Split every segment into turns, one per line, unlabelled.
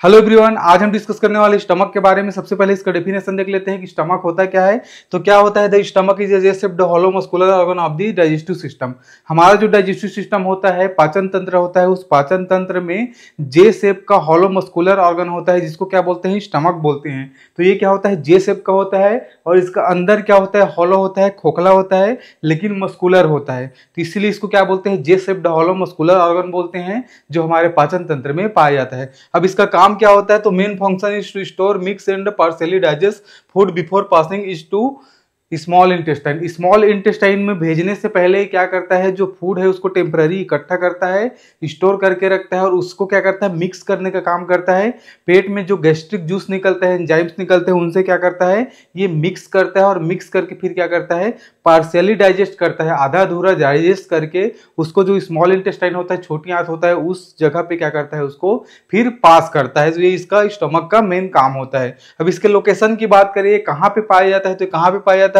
Hello everyone, आज हम discuss करने वाले स्टमक के बारे में। सबसे पहले इसका डेफिनेशन देख लेते हैं कि स्टमक होता क्या है। तो क्या होता है, the stomach is a shaped hollow muscular organ of the digestive system. हमारा जो डाइजेस्टिव सिस्टम होता है, पाचन तंत्र होता है, उस पाचन तंत्र में जे शेप का हॉलो मस्कुलर ऑर्गन होता है, जिसको क्या बोलते हैं, स्टमक बोलते हैं। तो ये क्या होता है, जे शेप का होता है और इसका अंदर क्या होता है, हॉलो होता है, खोखला होता है, लेकिन मस्कुलर होता है। तो इसीलिए इसको क्या बोलते हैं, जे शेप्ड हॉलो मस्कुलर ऑर्गन बोलते हैं, जो हमारे पाचन तंत्र में पाया जाता है। अब इसका काम क्या होता है, तो main function is to store, mix and partially digest food before passing it to small intestine. Small intestine में भेजने से पहले क्या करता है, जो फूड है उसको टेम्पररी इकट्ठा करता है, स्टोर करके रखता है और उसको क्या करता है, मिक्स करने का काम करता है। पेट में जो गैस्ट्रिक जूस निकलते हैं, एंजाइम्स निकलते हैं, उनसे क्या करता है, ये मिक्स करता है और मिक्स करके फिर क्या करता है, पार्शियली डाइजेस्ट करता है, आधा अधूरा डाइजेस्ट करके उसको जो स्मॉल इंटेस्टाइन होता है, छोटी आंत होता है, उस जगह पे क्या करता है, उसको फिर पास करता है। तो ये इसका स्टमक का मेन काम होता है। अब इसके लोकेशन की बात करें, कहाँ पे पाया जाता है, तो कहाँ पे पाया जाता है,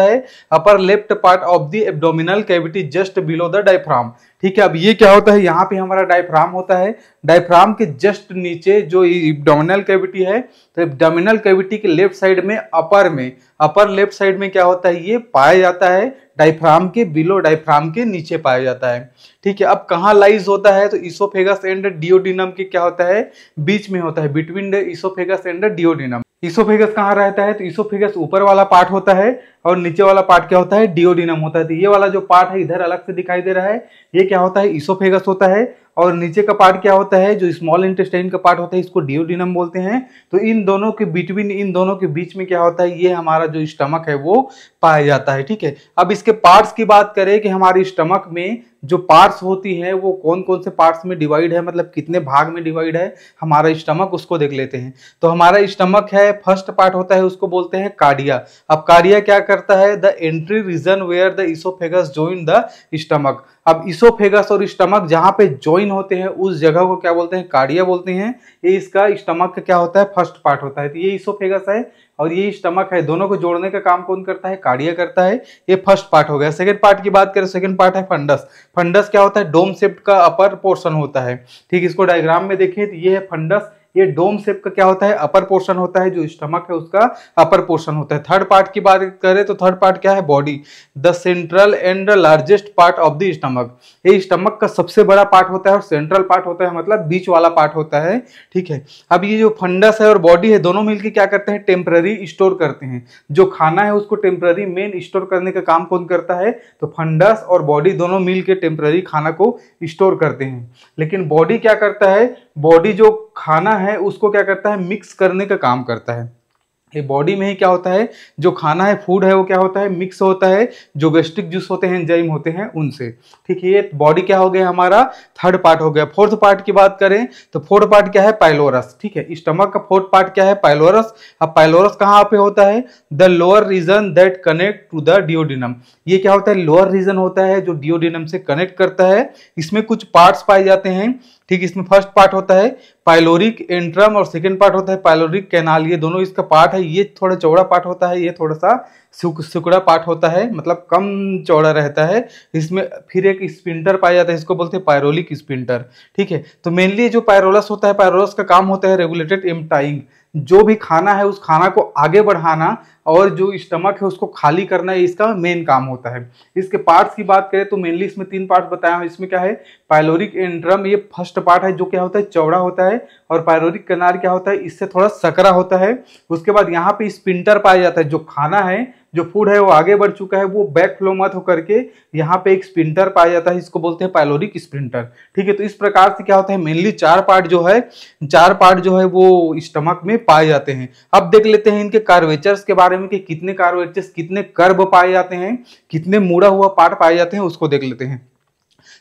upper left part of the abdominal cavity just below the diaphragm. ठीक है, अब ये क्या होता है, यहाँ पे हमारा डायफ्राम होता है, डायफ्राम के जस्ट नीचे जो एब्डोमिनल कैविटी है, तो एब्डोमिनल कैविटी के लेफ्ट साइड में अपर लेफ्ट साइड में क्या होता है, ये पाया जाता है डायफ्राम के बिलो, डायफ्राम के नीचे पाया जाता है। ठीक है, अब कहाँ लाइज होता है, तो इसोफेगस एंड डियोडिनम के क्या होता है, बीच में होता है, between the oesophagus and duodenum. Oesophagus कहाँ रहता है, तो इसोफेगस ऊपर वाला पार्ट होता है और नीचे वाला पार्ट क्या होता है, डियोडिनम होता है। तो ये वाला जो पार्ट है इधर अलग से दिखाई दे रहा है, ये क्या होता है, इसोफेगस होता है। और नीचे का पार्ट क्या होता है, जो स्मॉल इंटेस्टाइन का पार्ट होता है, इसको डियोडिनम बोलते हैं। तो इन दोनों के बिटवीन, इन दोनों के बीच में क्या होता है, ये हमारा जो स्टमक है वो पाया जाता है। ठीक है, अब इसके पार्ट्स की बात करें कि हमारे स्टमक में जो पार्ट्स होती है वो कौन कौन से पार्ट्स में डिवाइड है, मतलब कितने भाग में डिवाइड है हमारा स्टमक, उसको देख लेते हैं। तो हमारा स्टमक है, फर्स्ट पार्ट होता है, उसको बोलते हैं कार्डिया। अब कार्डिया क्या करता है, the entry region where the oesophagus join the stomach. अब इसोफेगस और स्टमक जहां पे ज्वाइन होते हैं उस जगह को क्या बोलते हैं, कार्डिया बोलते हैं। ये इसका स्टमक का क्या होता है, फर्स्ट पार्ट होता है। तो ये इसोफेगस है और ये स्टमक है, दोनों को जोड़ने का काम कौन करता है, कार्डिया करता है। ये फर्स्ट पार्ट हो गया। सेकंड पार्ट की बात करें, सेकंड पार्ट है फंडस। फंडस क्या होता है, डोम शेप का अपर पोर्शन होता है। ठीक, इसको डायग्राम में देखें तो ये है फंडस, ये डोम शेप का क्या होता है, अपर पोर्शन होता है, जो स्टमक है उसका अपर पोर्शन होता है। थर्ड पार्ट की बात करें तो थर्ड पार्ट क्या है, body, the central and largest part of the stomach. ये स्टमक का सबसे बड़ा पार्ट होता है और सेंट्रल पार्ट होता है, मतलब बीच वाला पार्ट होता है। ठीक है, अब ये जो फंडस है और बॉडी है, दोनों मिलकर क्या करते हैं, टेम्पररी स्टोर करते हैं। जो खाना है उसको टेम्पररी मेन स्टोर करने का काम कौन करता है, तो फंडस और बॉडी दोनों मिलकर टेम्पररी खाना को स्टोर करते हैं। लेकिन बॉडी क्या करता है, बॉडी जो खाना है उसको क्या करता है, मिक्स करने का काम करता है। ये बॉडी में ही क्या होता है, जो खाना है, फूड है, वो क्या होता है, मिक्स होता है, जो गैस्ट्रिक जूस होते हैं, एंजाइम होते हैं, उनसे। ठीक है, ये बॉडी क्या हो गया, हमारा थर्ड पार्ट हो गया। फोर्थ पार्ट की बात करें तो फोर्थ पार्ट क्या है, पाइलोरस। ठीक है, स्टमक का फोर्थ पार्ट क्या है, पाइलोरस। अब पाइलोरस कहाँ पे होता है, the lower region that connect to the duodenum. ये क्या होता है, लोअर रीजन होता है जो डियोडिनम से कनेक्ट करता है। इसमें कुछ पार्ट्स पाए जाते हैं। ठीक, इसमें फर्स्ट पार्ट होता है पाइलोरिक एंट्रम और सेकंड पार्ट होता है पाइलोरिक कैनाल। ये दोनों इसका पार्ट है। ये थोड़ा चौड़ा पार्ट होता है, ये थोड़ा सा सिकुड़ा पार्ट होता है, मतलब कम चौड़ा रहता है। इसमें फिर एक स्पिंटर पाया जाता है, इसको बोलते हैं पायरोलिक स्पिंटर। ठीक है, तो मेनली जो पायरोलस होता है, पायरोलस का काम होता है रेगुलेटेड एम्प्टाइंग, जो भी खाना है उस खाना को आगे बढ़ाना और जो स्टमक है उसको खाली करना, इसका मेन काम होता है। इसके पार्ट्स की बात करें तो मेनली इसमें तीन पार्ट बताया हूं। इसमें क्या है, पाइलोरिक एंट्रम, ये फर्स्ट पार्ट है, जो क्या होता है, चौड़ा होता है। और पाइलोरिक कैनाल क्या होता है, इससे थोड़ा सकरा होता है। उसके बाद यहाँ पे स्पिंटर पाया जाता है, जो खाना है, जो फूड है वो आगे बढ़ चुका है, वो बैक फ्लो मत होकर के यहाँ पे एक स्पिंटर पाया जाता है, इसको बोलते हैं पाइलोरिक स्पिंटर। ठीक है, तो इस प्रकार से क्या होता है, मेनली चार पार्ट जो है वो स्टमक में पाए जाते हैं। अब देख लेते हैं इनके कार्वेचर्स के बारे में कि कितने कार्वेचर्स, कितने कर्व पाए जाते हैं, कितने मुड़ा हुआ पार्ट पाए जाते हैं, उसको देख लेते हैं।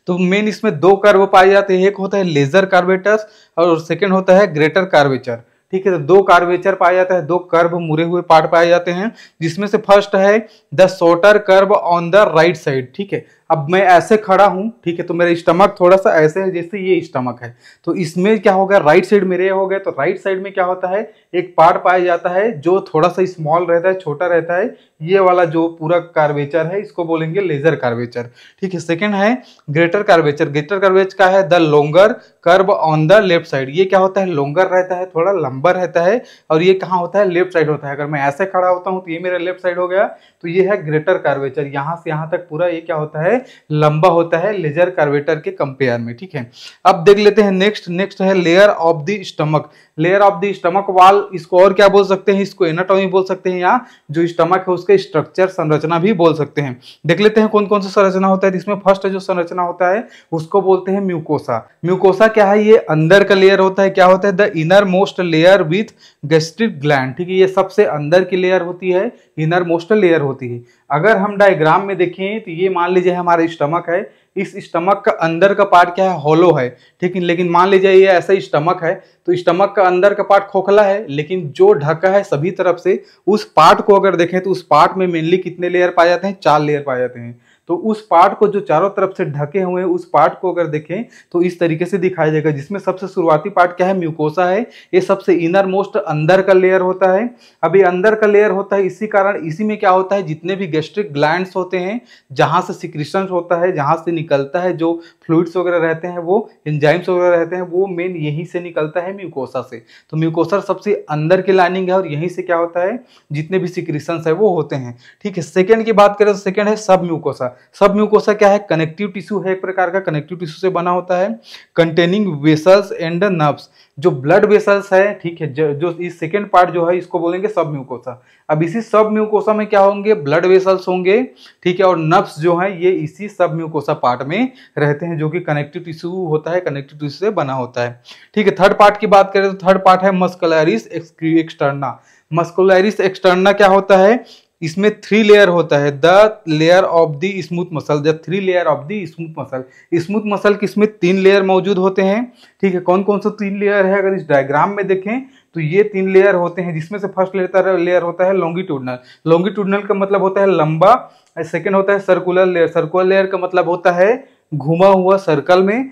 तो मेन इसमें दो कर्व पाए जाते हैं, एक होता है लेजर कार्वेटस और सेकंड होता है ग्रेटर कार्वेचर। ठीक है, तो दो कार्वेचर पाया जाता है, दो कर्व मुड़े हुए पार्ट पाए जाते हैं, जिसमें से फर्स्ट है the shorter curve on the right side. ठीक है, अब मैं ऐसे खड़ा हूं, ठीक है, तो मेरा स्टमक थोड़ा सा ऐसे है जैसे ये स्टमक है। तो इसमें क्या होगा, राइट साइड मेरे हो गए, तो राइट साइड में क्या होता है, एक पार्ट पाया जाता है जो थोड़ा सा स्मॉल रहता है, छोटा रहता है। ये वाला जो पूरा कार्वेचर है इसको बोलेंगे लेजर कार्वेचर, ठीक है। सेकंड है ग्रेटर कार्वेचर। ग्रेटर कार्वेचर का है the longer curve on the left side. ये क्या होता है, लोंगर रहता है, थोड़ा लंबा रहता है, और ये कहाँ होता है, लेफ्ट साइड होता है। अगर मैं ऐसे खड़ा होता हूँ तो ये मेरा लेफ्ट साइड हो गया, तो ये है ग्रेटर कार्वेचर। यहाँ से यहाँ तक पूरा ये क्या होता है, लंबा होता है लेजर कार्वेटर के कंपेयर में, ठीक है। अब देख लेते हैं नेक्स्ट है layer of the stomach. Layer of the stomach वाल, इसको और क्या बोल सकते हैं, इसको एनाटॉमी बोल सकते हैं, या जो स्टमक है उसके स्ट्रक्चर संरचना भी बोल सकते हैं। देख लेते हैं कौन कौन सा संरचना होता है। इसमें फर्स्ट जो संरचना होता है उसको बोलते हैं म्यूकोसा। म्यूकोसा क्या है, ये अंदर का लेयर होता है। क्या होता है, the inner most layer with gastric gland, ठीक है। ये सबसे अंदर की लेयर होती है, इनर मोस्ट लेयर होती है। अगर हम डायग्राम में देखें तो ये मान लीजिए हमारा स्टमक है, इस स्टमक का अंदर का पार्ट क्या है, हॉलो है, ठीक है। लेकिन मान लीजिए ये ऐसा स्टमक है, तो स्टमक का अंदर का पार्ट खोखला है, लेकिन जो ढका है सभी तरफ से, उस पार्ट को अगर देखें तो उस पार्ट में मेनली कितने लेयर पाए जाते हैं, 4 लेयर पाए जाते हैं। तो उस पार्ट को जो चारों तरफ से ढके हुए हैं, उस पार्ट को अगर देखें तो इस तरीके से दिखाई देगा, जिसमें सबसे शुरुआती पार्ट क्या है, म्यूकोसा है। ये सबसे इनर मोस्ट अंदर का लेयर होता है। अभी अंदर का लेयर होता है, इसी कारण इसी में क्या होता है, जितने भी गैस्ट्रिक ग्लैंड्स होते हैं, जहां से सिक्रीशन होता है, जहां से निकलता है, जो फ्लूइड्स वगैरह रहते हैं, वो एंजाइम्स वगैरह रहते हैं, वो मेन यहीं से निकलता है, म्यूकोसा से। तो म्यूकोसा सबसे अंदर की लाइनिंग है, और यहीं से क्या होता है, जितने भी सिक्रीशंस है वो होते हैं, ठीक है। सेकेंड की बात करें तो सेकेंड है सब म्यूकोसा। सब म्यूकोसा क्या है, कनेक्टिव टिश्यू है, एक प्रकार का कनेक्टिव टिश्यू से बना होता है, कंटेनिंग वेसल्स एंड नर्व्स। जो ब्लड वेसल्स है, ठीक है, जो इस सेकेंड पार्ट जो है इसको बोलेंगे सब म्यूकोसा। अब इसी सब म्यूकोसा में क्या होंगे, ब्लड वेसल्स होंगे, ठीक है, और नर्व्स जो है ये इसी सब म्यूकोसा पार्ट में रहते हैं, जो कि कनेक्टिव टिश्यू होता है, कनेक्टिव टिश्यू से बना होता है, ठीक है। थर्ड पार्ट की बात करें तो थर्ड पार्ट है मस्कुलरिस एक्सटर्ना। मस्कुलरिस एक्सटर्ना क्या होता है, इसमें 3 लेयर होता है, the layer of the smooth muscle, the 3 layer of the smooth muscle. Smooth muscle की इसमें 3 लेयर मौजूद होते हैं, ठीक है। कौन कौन सा 3 लेयर है, अगर इस डायग्राम में देखें तो ये 3 लेयर होते हैं, जिसमें से फर्स्ट लेयर होता है लॉन्गिट्यूडनल। लॉन्गिट्यूडनल का मतलब होता है लंबा। सेकेंड होता है सर्कुलर लेयर। सर्कुलर लेयर का मतलब होता है घुमा हुआ सर्कल में।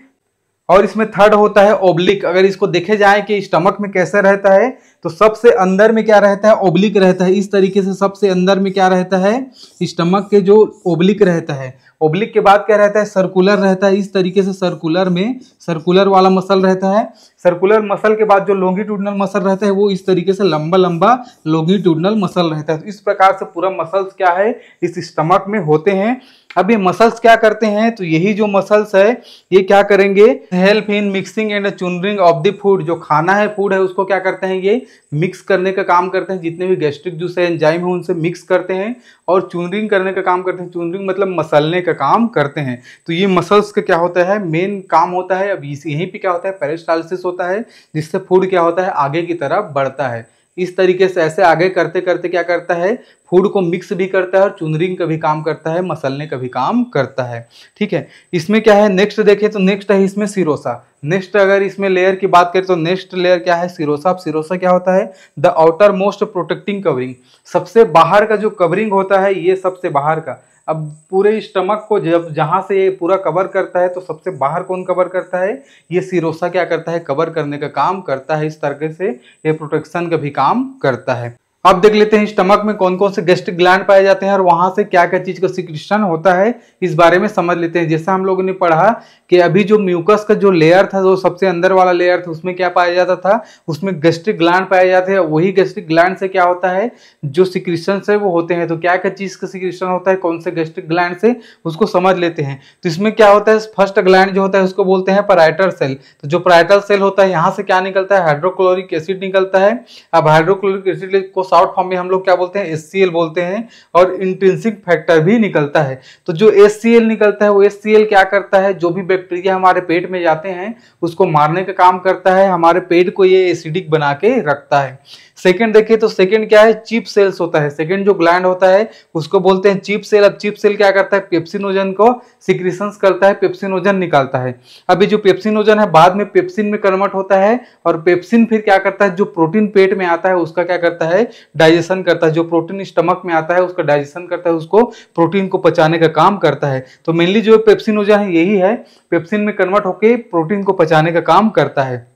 और इसमें थर्ड होता है ओब्लिक। अगर इसको देखे जाए कि स्टमक में कैसे रहता है, तो सबसे अंदर में क्या रहता है, ओब्लिक रहता है। इस तरीके से सबसे अंदर में क्या रहता है, स्टमक के जो ओब्लिक रहता है। ओब्लिक के बाद क्या रहता है, सर्कुलर रहता है। इस तरीके से सर्कुलर में सर्कुलर वाला मसल रहता है। सर्कुलर मसल के बाद जो लॉन्गिट्यूडनल मसल रहता है वो इस तरीके से लंबा लंबा लॉन्गिट्यूडनल मसल रहता है। तो इस प्रकार से पूरा मसल्स क्या है, इस स्टमक में होते हैं। अब ये मसल्स क्या करते हैं, तो यही जो मसल्स है ये क्या करेंगे, help in mixing and churning of the food. जो खाना है, फूड है, उसको क्या करते हैं, ये मिक्स करने का काम करते हैं। जितने भी गैस्ट्रिक जूस है, एंजाइम है, उनसे मिक्स करते हैं और चूनरिंग करने का काम करते हैं। चूनरिंग मतलब मसलने का काम करते हैं। तो ये मसल्स का क्या होता है, मेन काम होता है। अब यहीं पे क्या होता है, पेरिस्टाल्सिस होता है, जिससे फूड क्या होता है, आगे की तरफ बढ़ता है। इस तरीके से ऐसे आगे करते करते क्या करता है, फूड को मिक्स भी करता है और चुनरिंग का भी काम करता है, मसलने का भी काम करता है, ठीक है। इसमें क्या है, नेक्स्ट देखें तो नेक्स्ट है इसमें सिरोसा। नेक्स्ट अगर इसमें लेयर की बात करें तो नेक्स्ट लेयर क्या है, सिरोसा। सिरोसा क्या होता है, the outer most protecting covering. सबसे बाहर का जो कवरिंग होता है, ये सबसे बाहर का। अब पूरे स्टमक को जब जहां से ये पूरा कवर करता है, तो सबसे बाहर कौन कवर करता है, ये सिरोसा क्या करता है, कवर करने का काम करता है। इस तरीके से ये प्रोटेक्शन का भी काम करता है। अब देख लेते हैं स्टमक में कौन कौन से गैस्ट्रिक ग्लैंड पाए जाते हैं और वहां से क्या क्या चीज का सिक्रीशन होता है, इस बारे में समझ लेते हैं। जैसा हम लोगों ने पढ़ा कि अभी जो म्यूकस का जो लेयर था, जो सबसे अंदर वाला लेयर था, उसमें क्या पाया जाता था, उसमें गैस्ट्रिक ग्लैंड पाए जाते हैं। वही गैस्ट्रिक ग्लैंड से क्या होता है, जो सिक्रीशन है वो होते हैं। तो क्या क्या चीज का सिक्रीशन होता है, कौन से गैस्ट्रिक ग्लैंड से, उसको समझ लेते हैं। तो इसमें क्या होता है, फर्स्ट ग्लैंड जो होता है उसको बोलते हैं पैराइटल सेल। तो जो पैराइटल सेल होता है, यहाँ से क्या निकलता है, हाइड्रोक्लोरिक एसिड निकलता है। अब हाइड्रोक्लोरिक एसिड को शॉर्ट फॉर्म में हम लोग क्या बोलते हैं, HCl बोलते हैं। और इंट्रिंसिक फैक्टर भी निकलता है। तो जो HCl निकलता है, वो HCl क्या करता है, जो भी बैक्टीरिया हमारे पेट में जाते हैं उसको मारने का काम करता है। हमारे पेट को ये एसिडिक बना के रखता है। सेकंड देखिए तो सेकंड क्या है, चीफ सेल्स होता है। सेकंड जो ग्लैंड होता है उसको बोलते हैं चीफ सेल। अब चीफ सेल क्या करता है, पेप्सिनोजन को सिक्रीशंस करता है, पेप्सिनोजन निकालता है। अभी जो पेप्सिनोजन है बाद में पेप्सिन में कन्वर्ट होता है और पेप्सिन फिर क्या करता है, जो प्रोटीन पेट में आता है उसका क्या करता है, डाइजेशन करता है। जो प्रोटीन स्टमक में आता है उसका डाइजेशन करता है, उसको प्रोटीन को पचाने का काम करता है। तो मेनली जो पेप्सिनोजन है यही है, पेप्सिन में कन्वर्ट होकर प्रोटीन को पचाने का काम करता है।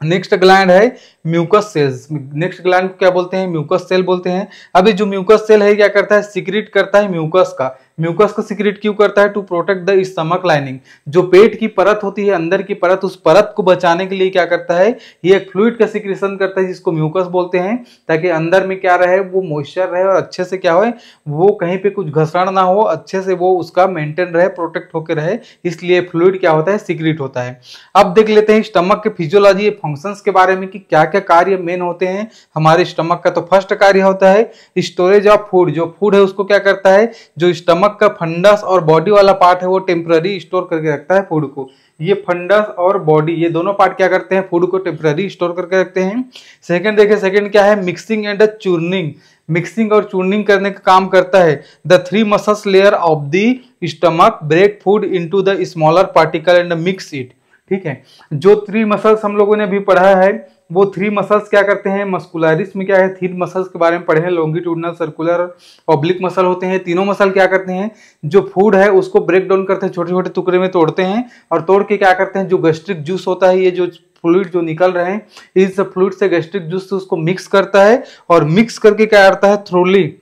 नेक्स्ट ग्लैंड है म्यूकस सेल्स। नेक्स्ट ग्लैंड को क्या बोलते हैं, म्यूकस सेल बोलते हैं। अभी जो म्यूकस सेल है क्या करता है, सिक्रीट करता है म्यूकस का। म्यूकस को सिक्रीट क्यों करता है, to protect the stomach lining. जो पेट की परत होती है, अंदर की परत, उस परत को बचाने के लिए क्या करता है, ये एक फ्लूइड का सिक्रीशन करता है जिसको म्यूकस बोलते हैं, ताकि अंदर में क्या रहे, वो मॉइस्चर रहे और अच्छे से क्या हो, वो कहीं पे कुछ घसरण ना हो, अच्छे से वो उसका मेंटेन रहे, प्रोटेक्ट होकर रहे, इसलिए फ्लूइड क्या होता है, सिक्रीट होता है। अब देख लेते हैं स्टमक के फिजियोलॉजी फंक्शंस के बारे में कि क्या क्या कार्य मेन होते हैं हमारे स्टमक का। तो फर्स्ट कार्य होता है स्टोरेज ऑफ फूड। जो फूड है उसको क्या करता है, जो स्टमक का फंडस और बॉडी वाला पार्ट है वो टेम्पररी स्टोर करके रखता है फूड को। ये फंडस और बॉडी, ये दोनों पार्ट क्या करते हैं, फूड को टेम्पररी स्टोर करके रखते हैं। सेकंड देखिए, सेकंड क्या है, मिक्सिंग एंड चूर्निंग। मिक्सिंग और चूर्निंग करने का काम करता है। The three muscles layer of the stomach break food into the smaller particle and mix it. ठीक है, जो थ्री मसल्स हम लोगों ने अभी पढ़ा है वो थ्री मसल्स क्या करते हैं, मस्कुलरिस में क्या है, तीन मसल्स के बारे में पढ़े हैं, लॉन्गिट्यूडनल, सर्कुलर, ऑब्लिक मसल होते हैं। तीनों मसल क्या करते हैं, जो फूड है उसको ब्रेक डाउन करते हैं, छोटे छोटे टुकड़े में तोड़ते हैं और तोड़ के क्या करते हैं, जो गैस्ट्रिक जूस होता है, ये जो फ्लूइड जो निकल रहे हैं इस फ्लूइड से गैस्ट्रिक जूस से उसको मिक्स करता है और मिक्स करके क्या करता है, थ्रोली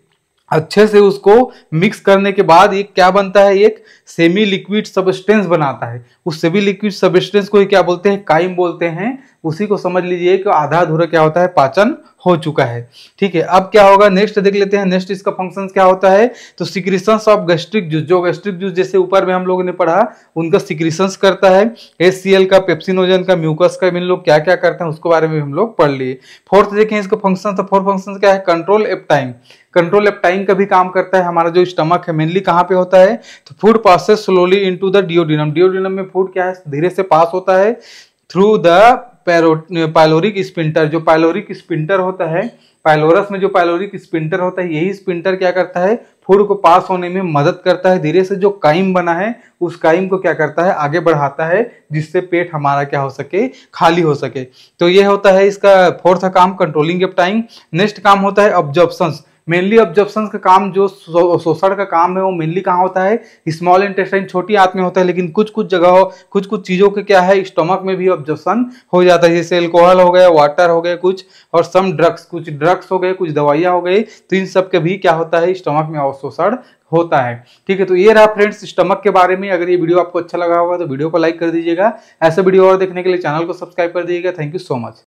अच्छे से उसको मिक्स करने के बाद ये क्या बनता है, एक सेमी लिक्विड सब्सटेंस बनाता है। उस सेमी लिक्विड सब्सटेंस को क्या बोलते हैं, काइम बोलते हैं। उसी को समझ लीजिए कि आधा अधूरा क्या होता है, पाचन हो चुका है। ठीक है, अब क्या होगा, नेक्स्ट देख लेते हैं। नेक्स्ट इसका फंक्शन क्या होता है, तो सिक्रीशंस ऑफ गैस्ट्रिक जूस। जो गैस्ट्रिक जूस जैसे ऊपर में हम लोगों ने पढ़ा उनका सिक्रीशंस करता है, HCl का, पेप्सिनोजन का, म्यूकस का, इन लोग क्या क्या करते हैं उसके बारे में हम लोग पढ़ लिए। फोर्थ देखें इसका फंक्शन, तो फोर्थ फंक्शन क्या है, कंट्रोल एपेटाइट। कंट्रोल एपेटाइट का भी काम करता है। हमारा जो स्टमक है मेनली कहाँ पे होता है, तो food passes slowly into the duodenum. Duodenum में फूड क्या है, धीरे से पास होता है थ्रू द पाइलोरिक स्पिंटर। जो पाइलोरिक स्पिंटर होता है, पाइलोरस में जो पाइलोरिक स्पिंटर होता है, यही स्पिंटर क्या करता है, फूड को पास होने में मदद करता है। धीरे से जो काइम बना है उस काइम को क्या करता है, आगे बढ़ाता है, जिससे पेट हमारा क्या हो सके, खाली हो सके। तो ये होता है इसका फोर्थ काम, कंट्रोलिंग एपेटाइट। नेक्स्ट काम होता है ऑब्जॉर्प्शन। मेनली ऑब्जॉर्प्शन का काम, जो शोषण का काम है वो मेनली कहाँ होता है, स्मॉल इंटेस्टाइन, छोटी आंत में होता है। लेकिन कुछ कुछ जगह, कुछ कुछ चीजों के क्या है, स्टमक में भी ऑब्जॉर्प्शन हो जाता है, जैसे अल्कोहल हो गया, वाटर हो गए कुछ, और सम ड्रग्स, कुछ ड्रग्स हो गए, कुछ दवाइयाँ हो गई। तो इन सब के भी क्या होता है, स्टमक में अवशोषण होता है। ठीक है, तो ये रहा फ्रेंड्स स्टमक के बारे में। अगर ये वीडियो आपको अच्छा लगा होगा तो वीडियो को लाइक कर दीजिएगा। ऐसे वीडियो और देखने के लिए चैनल को सब्सक्राइब कर दीजिएगा। Thank you so much.